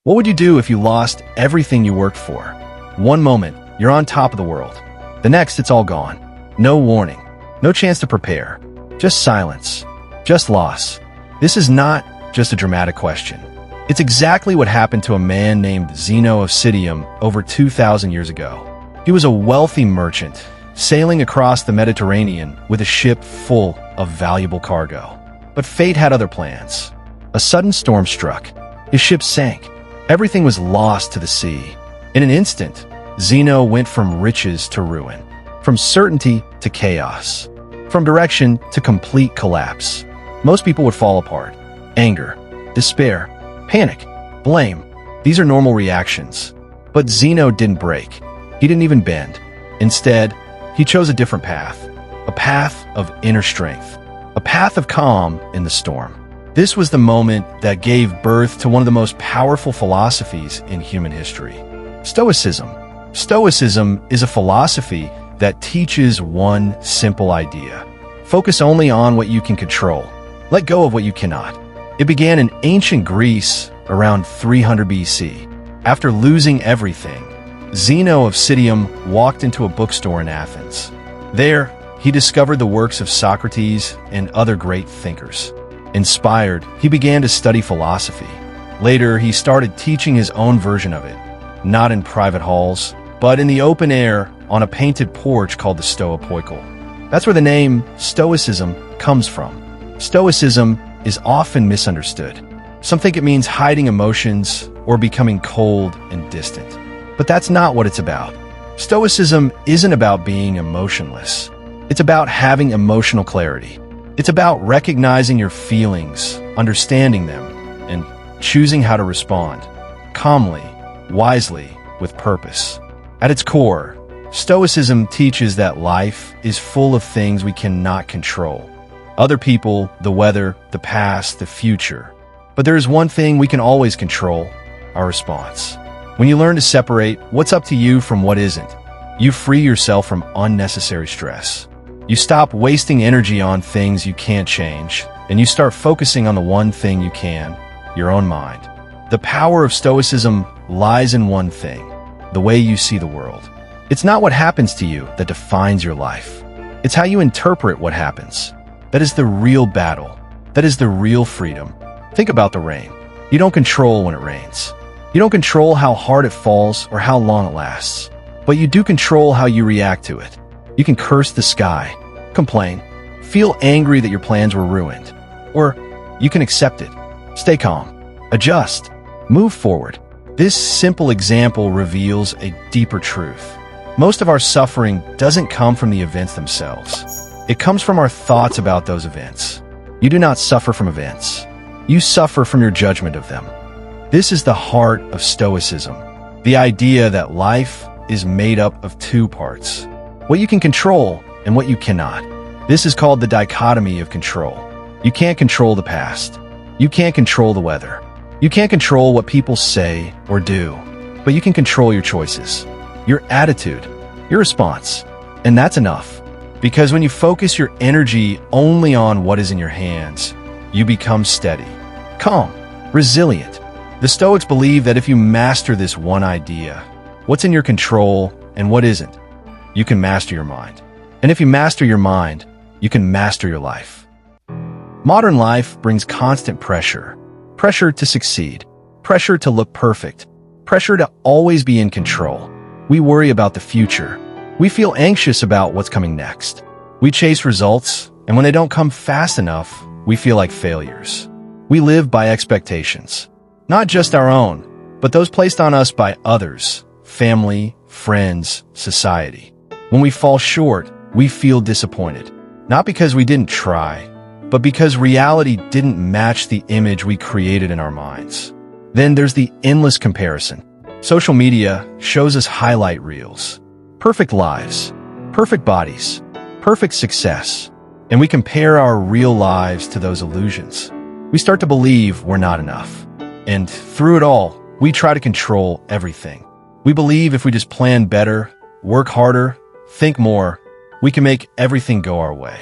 What would you do if you lost everything you worked for? One moment, you're on top of the world. The next, it's all gone. No warning. No chance to prepare. Just silence. Just loss. This is not just a dramatic question. It's exactly what happened to a man named Zeno of Citium over 2,000 years ago. He was a wealthy merchant, sailing across the Mediterranean with a ship full of valuable cargo. But fate had other plans. A sudden storm struck. His ship sank. Everything was lost to the sea. In an instant, Zeno went from riches to ruin, from certainty to chaos, from direction to complete collapse. Most people would fall apart. Anger, despair, panic, blame. These are normal reactions. But Zeno didn't break. He didn't even bend. Instead, he chose a different path. A path of inner strength. A path of calm in the storm. This was the moment that gave birth to one of the most powerful philosophies in human history. Stoicism. Stoicism is a philosophy that teaches one simple idea. Focus only on what you can control. Let go of what you cannot. It began in ancient Greece around 300 BC. After losing everything, Zeno of Citium walked into a bookstore in Athens. There, he discovered the works of Socrates and other great thinkers. Inspired, he began to study philosophy. Later, he started teaching his own version of it, not in private halls, but in the open air on a painted porch called the Stoipoikal. That's where the name Stoicism comes from. Stoicism is often misunderstood. Some think it means hiding emotions or becoming cold and distant. But that's not what it's about. Stoicism isn't about being emotionless. It's about having emotional clarity. It's about recognizing your feelings, understanding them, and choosing how to respond calmly, wisely, with purpose. At its core, Stoicism teaches that life is full of things we cannot control. Other people, the weather, the past, the future. But there is one thing we can always control: our response. When you learn to separate what's up to you from what isn't, you free yourself from unnecessary stress. You stop wasting energy on things you can't change, and you start focusing on the one thing you can, your own mind. The power of Stoicism lies in one thing: the way you see the world. It's not what happens to you that defines your life. It's how you interpret what happens. That is the real battle. That is the real freedom. Think about the rain. You don't control when it rains. You don't control how hard it falls or how long it lasts. But you do control how you react to it. You can curse the sky, complain, feel angry that your plans were ruined. Or you can accept it, stay calm, adjust, move forward. This simple example reveals a deeper truth. Most of our suffering doesn't come from the events themselves. It comes from our thoughts about those events. You do not suffer from events. You suffer from your judgment of them. This is the heart of Stoicism, the idea that life is made up of two parts: what you can control and what you cannot. This is called the dichotomy of control. You can't control the past. You can't control the weather. You can't control what people say or do, but you can control your choices, your attitude, your response. And that's enough. Because when you focus your energy only on what is in your hands, you become steady, calm, resilient. The Stoics believe that if you master this one idea, what's in your control and what isn't, you can master your mind. And if you master your mind, you can master your life. Modern life brings constant pressure. Pressure to succeed. Pressure to look perfect. Pressure to always be in control. We worry about the future. We feel anxious about what's coming next. We chase results, and when they don't come fast enough, we feel like failures. We live by expectations. Not just our own, but those placed on us by others, family, friends, society. When we fall short, we feel disappointed. Not because we didn't try, but because reality didn't match the image we created in our minds. Then there's the endless comparison. Social media shows us highlight reels. Perfect lives, perfect bodies, perfect success. And we compare our real lives to those illusions. We start to believe we're not enough. And through it all, we try to control everything. We believe if we just plan better, work harder, think more, we can make everything go our way.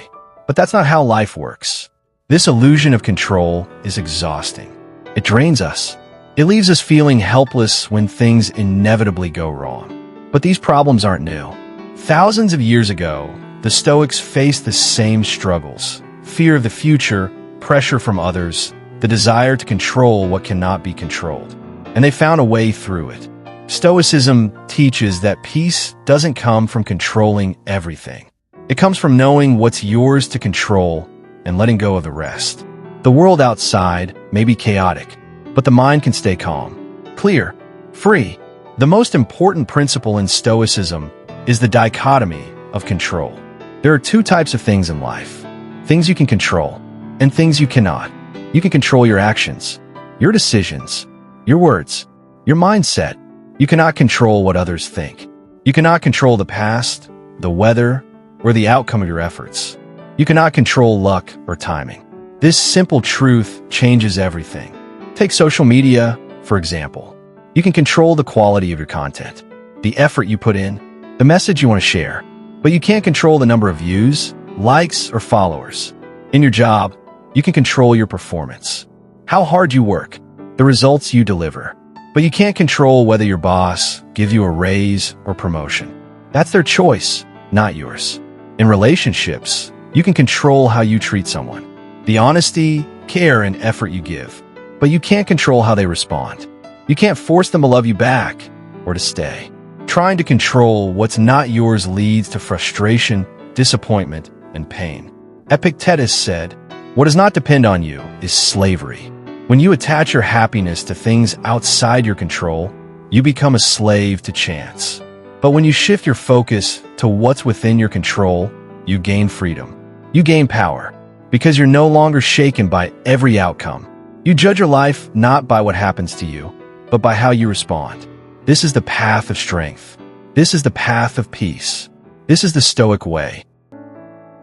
But that's not how life works. This illusion of control is exhausting. It drains us. It leaves us feeling helpless when things inevitably go wrong. But these problems aren't new. Thousands of years ago, the Stoics faced the same struggles: fear of the future, pressure from others, the desire to control what cannot be controlled. And they found a way through it. Stoicism teaches that peace doesn't come from controlling everything. It comes from knowing what's yours to control and letting go of the rest. The world outside may be chaotic, but the mind can stay calm, clear, free. The most important principle in Stoicism is the dichotomy of control. There are two types of things in life: things you can control and things you cannot. You can control your actions, your decisions, your words, your mindset. You cannot control what others think. You cannot control the past, the weather, or the outcome of your efforts. You cannot control luck or timing. This simple truth changes everything. Take social media, for example. You can control the quality of your content, the effort you put in, the message you want to share, but you can't control the number of views, likes, or followers. In your job, you can control your performance, how hard you work, the results you deliver, but you can't control whether your boss gives you a raise or promotion. That's their choice, not yours. In relationships, you can control how you treat someone, the honesty, care, and effort you give, but you can't control how they respond. You can't force them to love you back or to stay. Trying to control what's not yours leads to frustration, disappointment, and pain. Epictetus said, "What does not depend on you is slavery." When you attach your happiness to things outside your control, you become a slave to chance. But when you shift your focus to what's within your control, you gain freedom. You gain power, because you're no longer shaken by every outcome. You judge your life not by what happens to you, but by how you respond. This is the path of strength. This is the path of peace. This is the Stoic way.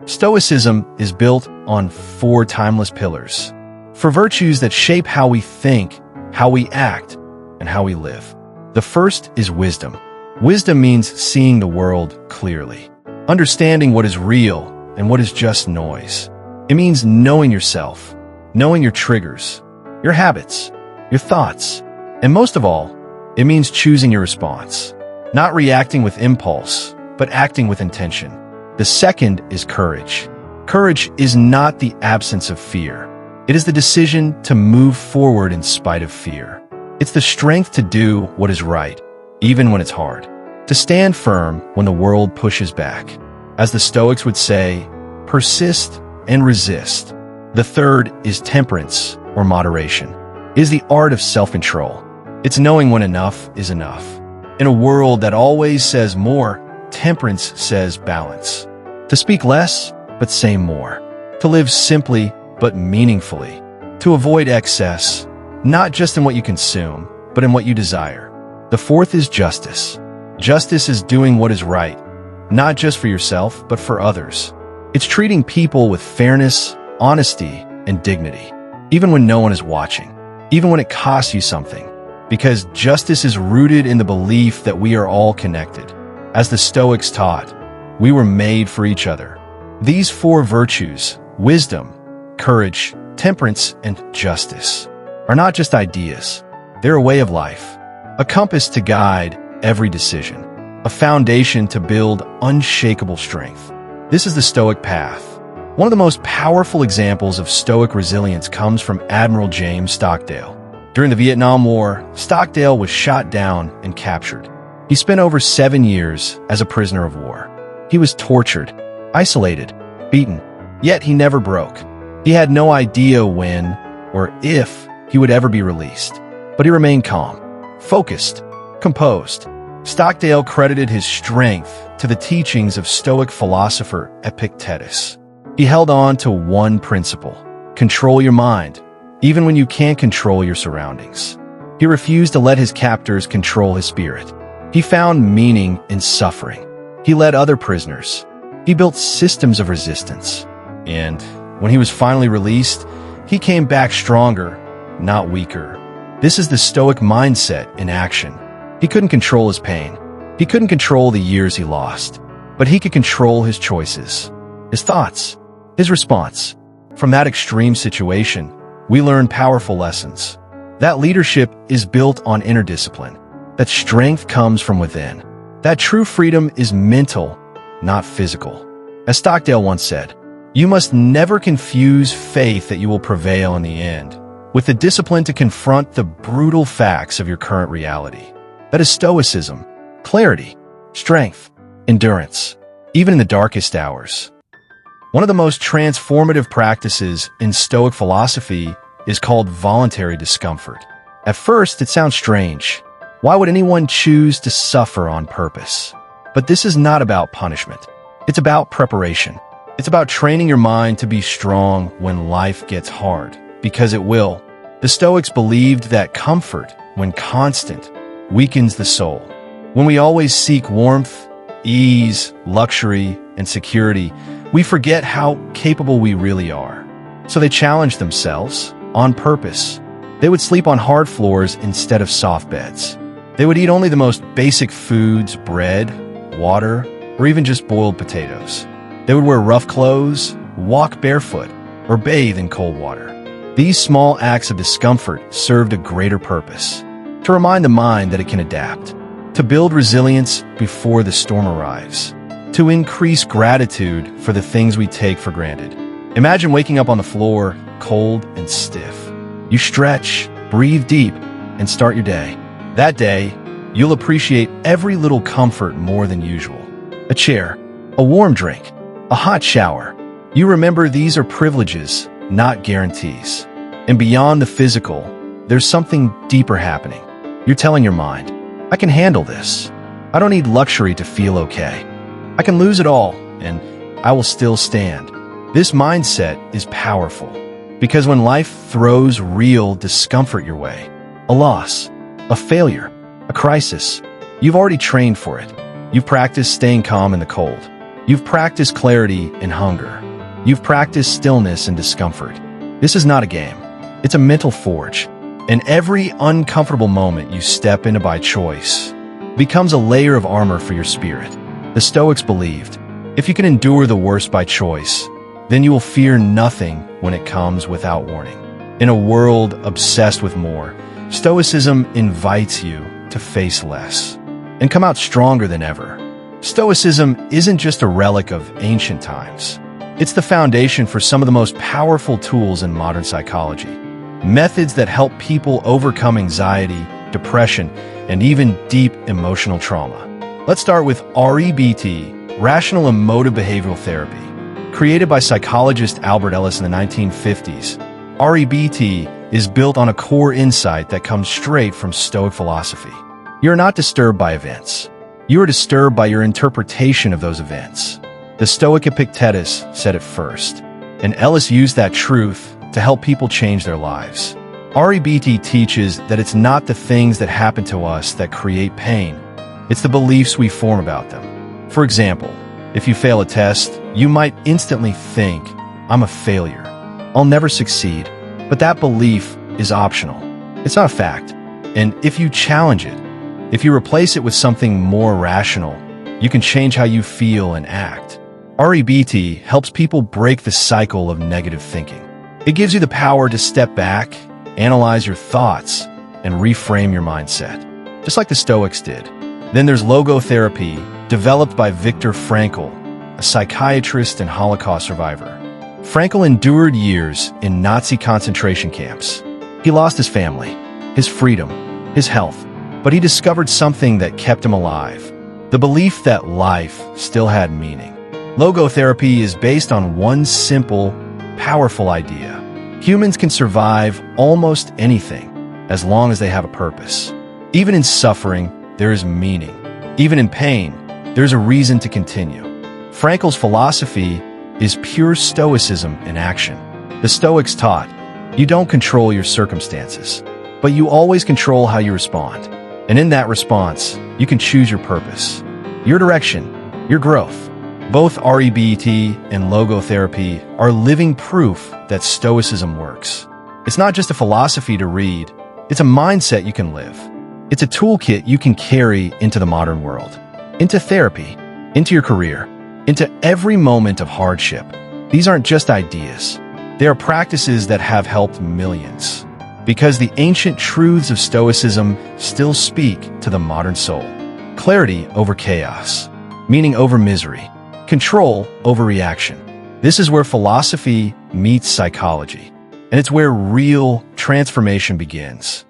Stoicism is built on 4 timeless pillars, for virtues that shape how we think, how we act, and how we live. The first is wisdom. Wisdom means seeing the world clearly, understanding what is real and what is just noise. It means knowing yourself, knowing your triggers, your habits, your thoughts, and most of all, it means choosing your response, not reacting with impulse, but acting with intention. The second is courage. Courage is not the absence of fear. It is the decision to move forward in spite of fear. It's the strength to do what is right, even when it's hard. To stand firm when the world pushes back. As the Stoics would say, persist and resist. The third is temperance, or moderation. It is the art of self-control. It's knowing when enough is enough. In a world that always says more, temperance says balance. To speak less, but say more. To live simply, but meaningfully. To avoid excess, not just in what you consume, but in what you desire. The fourth is justice. Justice is doing what is right, not just for yourself, but for others. It's treating people with fairness, honesty, and dignity, even when no one is watching, even when it costs you something, because justice is rooted in the belief that we are all connected. As the Stoics taught, we were made for each other. These 4 virtues, wisdom, courage, temperance, and justice, are not just ideas. They're a way of life, a compass to guide every decision, a foundation to build unshakable strength. This is the Stoic path. One of the most powerful examples of Stoic resilience comes from Admiral James Stockdale. During the Vietnam War, Stockdale was shot down and captured. He spent over 7 years as a prisoner of war. He was tortured, isolated, beaten, yet he never broke. He had no idea when or if he would ever be released, but he remained calm, focused, composed. Stockdale credited his strength to the teachings of Stoic philosopher Epictetus. He held on to one principle: control your mind, even when you can't control your surroundings. He refused to let his captors control his spirit. He found meaning in suffering. He led other prisoners. He built systems of resistance. And when he was finally released, he came back stronger, not weaker. This is the Stoic mindset in action. He couldn't control his pain. He couldn't control the years he lost, but he could control his choices, his thoughts, his response. From that extreme situation, we learn powerful lessons. That leadership is built on inner discipline. That strength comes from within. That true freedom is mental, not physical. As Stockdale once said, you must never confuse faith that you will prevail in the end with the discipline to confront the brutal facts of your current reality. That is Stoicism, clarity, strength, endurance, even in the darkest hours. One of the most transformative practices in Stoic philosophy is called voluntary discomfort. At first, it sounds strange. Why would anyone choose to suffer on purpose? But this is not about punishment. It's about preparation. It's about training your mind to be strong when life gets hard, because it will. The Stoics believed that comfort, when constant, weakens the soul. When we always seek warmth, ease, luxury, and security, we forget how capable we really are. So they challenged themselves on purpose. They would sleep on hard floors instead of soft beds. They would eat only the most basic foods, bread, water, or even just boiled potatoes. They would wear rough clothes, walk barefoot, or bathe in cold water. These small acts of discomfort served a greater purpose: to remind the mind that it can adapt, to build resilience before the storm arrives, to increase gratitude for the things we take for granted. Imagine waking up on the floor, cold and stiff. You stretch, breathe deep, and start your day. That day, you'll appreciate every little comfort more than usual. A chair, a warm drink, a hot shower. You remember these are privileges, not guarantees. And beyond the physical, there's something deeper happening. You're telling your mind, I can handle this. I don't need luxury to feel okay. I can lose it all, and I will still stand. This mindset is powerful, because when life throws real discomfort your way, a loss, a failure, a crisis, you've already trained for it. You've practiced staying calm in the cold. You've practiced clarity in hunger. You've practiced stillness in discomfort. This is not a game. It's a mental forge. And every uncomfortable moment you step into by choice becomes a layer of armor for your spirit. The Stoics believed, if you can endure the worst by choice, then you will fear nothing when it comes without warning. In a world obsessed with more, Stoicism invites you to face less and come out stronger than ever. Stoicism isn't just a relic of ancient times. It's the foundation for some of the most powerful tools in modern psychology. Methods that help people overcome anxiety, depression, and even deep emotional trauma. Let's start with REBT, Rational Emotive Behavioral Therapy. Created by psychologist Albert Ellis in the 1950s, REBT is built on a core insight that comes straight from Stoic philosophy. You're not disturbed by events. You are disturbed by your interpretation of those events. The Stoic Epictetus said it first, and Ellis used that truth to help people change their lives. REBT teaches that it's not the things that happen to us that create pain. It's the beliefs we form about them. For example, if you fail a test, you might instantly think, I'm a failure. I'll never succeed. But that belief is optional. It's not a fact. And if you challenge it, if you replace it with something more rational, you can change how you feel and act. REBT helps people break the cycle of negative thinking. It gives you the power to step back, analyze your thoughts, and reframe your mindset, just like the Stoics did. Then there's logotherapy, developed by Viktor Frankl, a psychiatrist and Holocaust survivor. Frankl endured years in Nazi concentration camps. He lost his family, his freedom, his health, but he discovered something that kept him alive: the belief that life still had meaning. Logotherapy is based on one simple, powerful idea. Humans can survive almost anything as long as they have a purpose. Even in suffering, there is meaning. Even in pain, there's a reason to continue. Frankl's philosophy is pure Stoicism in action. The Stoics taught, you don't control your circumstances, but you always control how you respond. And in that response, you can choose your purpose, your direction, your growth. Both REBT and logotherapy are living proof that Stoicism works. It's not just a philosophy to read, it's a mindset you can live. It's a toolkit you can carry into the modern world, into therapy, into your career, into every moment of hardship. These aren't just ideas. They are practices that have helped millions. Because the ancient truths of Stoicism still speak to the modern soul. Clarity over chaos, meaning over misery, control over reaction. This is where philosophy meets psychology, and it's where real transformation begins.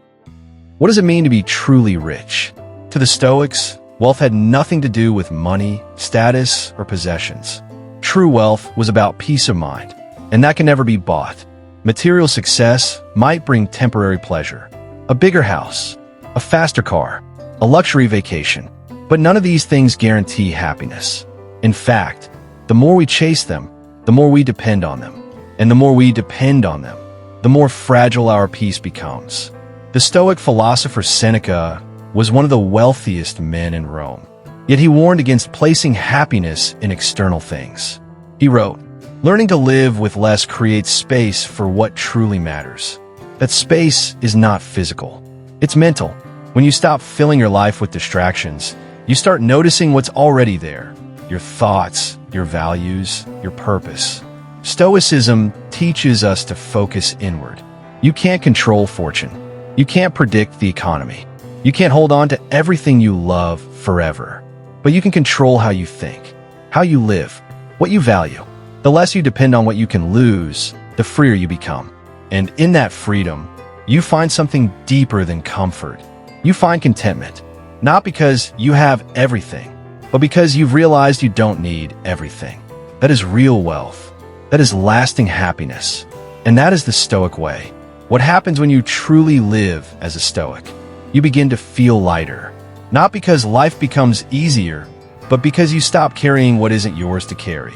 What does it mean to be truly rich? To the Stoics, wealth had nothing to do with money, status, or possessions. True wealth was about peace of mind, and that can never be bought. Material success might bring temporary pleasure, a bigger house, a faster car, a luxury vacation, but none of these things guarantee happiness. In fact, the more we chase them, the more we depend on them. And the more we depend on them, the more fragile our peace becomes. The Stoic philosopher Seneca was one of the wealthiest men in Rome, yet he warned against placing happiness in external things. He wrote, "Learning to live with less creates space for what truly matters." That space is not physical. It's mental. When you stop filling your life with distractions, you start noticing what's already there. Your thoughts, your values, your purpose. Stoicism teaches us to focus inward. You can't control fortune. You can't predict the economy. You can't hold on to everything you love forever. But you can control how you think, how you live, what you value. The less you depend on what you can lose, the freer you become. And in that freedom, you find something deeper than comfort. You find contentment, not because you have everything, but because you've realized you don't need everything. That is real wealth. That is lasting happiness. And that is the Stoic way. What happens when you truly live as a Stoic? You begin to feel lighter. Not because life becomes easier, but because you stop carrying what isn't yours to carry.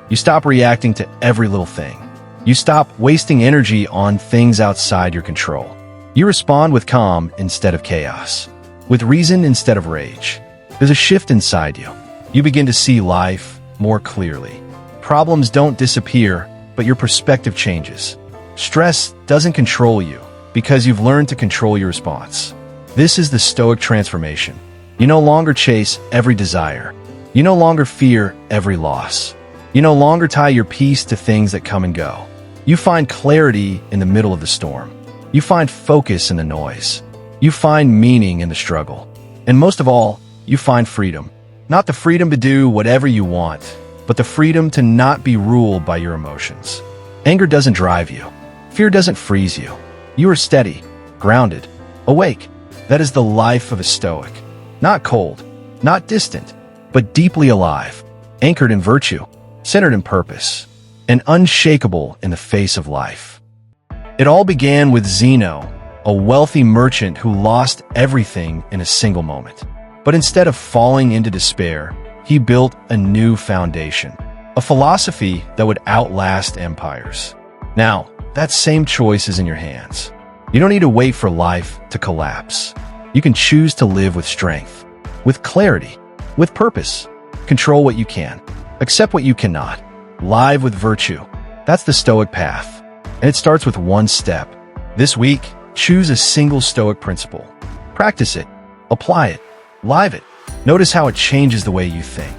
You stop reacting to every little thing. You stop wasting energy on things outside your control. You respond with calm instead of chaos, with reason instead of rage. There's a shift inside you. You begin to see life more clearly. Problems don't disappear, but your perspective changes. Stress doesn't control you because you've learned to control your response. This is the Stoic transformation. You no longer chase every desire. You no longer fear every loss. You no longer tie your peace to things that come and go. You find clarity in the middle of the storm. You find focus in the noise. You find meaning in the struggle. And most of all, you find freedom. Not the freedom to do whatever you want, but the freedom to not be ruled by your emotions. Anger doesn't drive you. Fear doesn't freeze you. You are steady, grounded, awake. That is the life of a Stoic. Not cold, not distant, but deeply alive, anchored in virtue, centered in purpose, and unshakable in the face of life. It all began with Zeno, a wealthy merchant who lost everything in a single moment. But instead of falling into despair, he built a new foundation, a philosophy that would outlast empires. Now, that same choice is in your hands. You don't need to wait for life to collapse. You can choose to live with strength, with clarity, with purpose. Control what you can, accept what you cannot. Live with virtue. That's the Stoic path. And it starts with one step. This week, choose a single Stoic principle. Practice it. Apply it. Live it. Notice how it changes the way you think.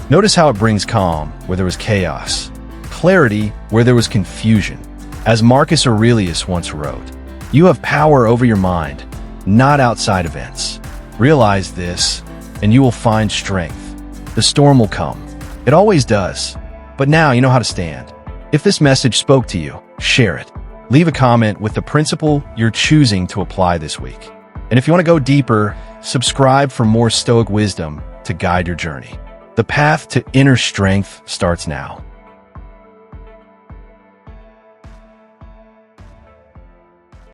Notice how it brings calm where there was chaos, clarity where there was confusion. As Marcus Aurelius once wrote, you have power over your mind, not outside events. Realize this, and you will find strength. The storm will come. It always does. But now you know how to stand. If this message spoke to you, share it. Leave a comment with the principle you're choosing to apply this week. And if you want to go deeper, subscribe for more Stoic wisdom to guide your journey. The path to inner strength starts now.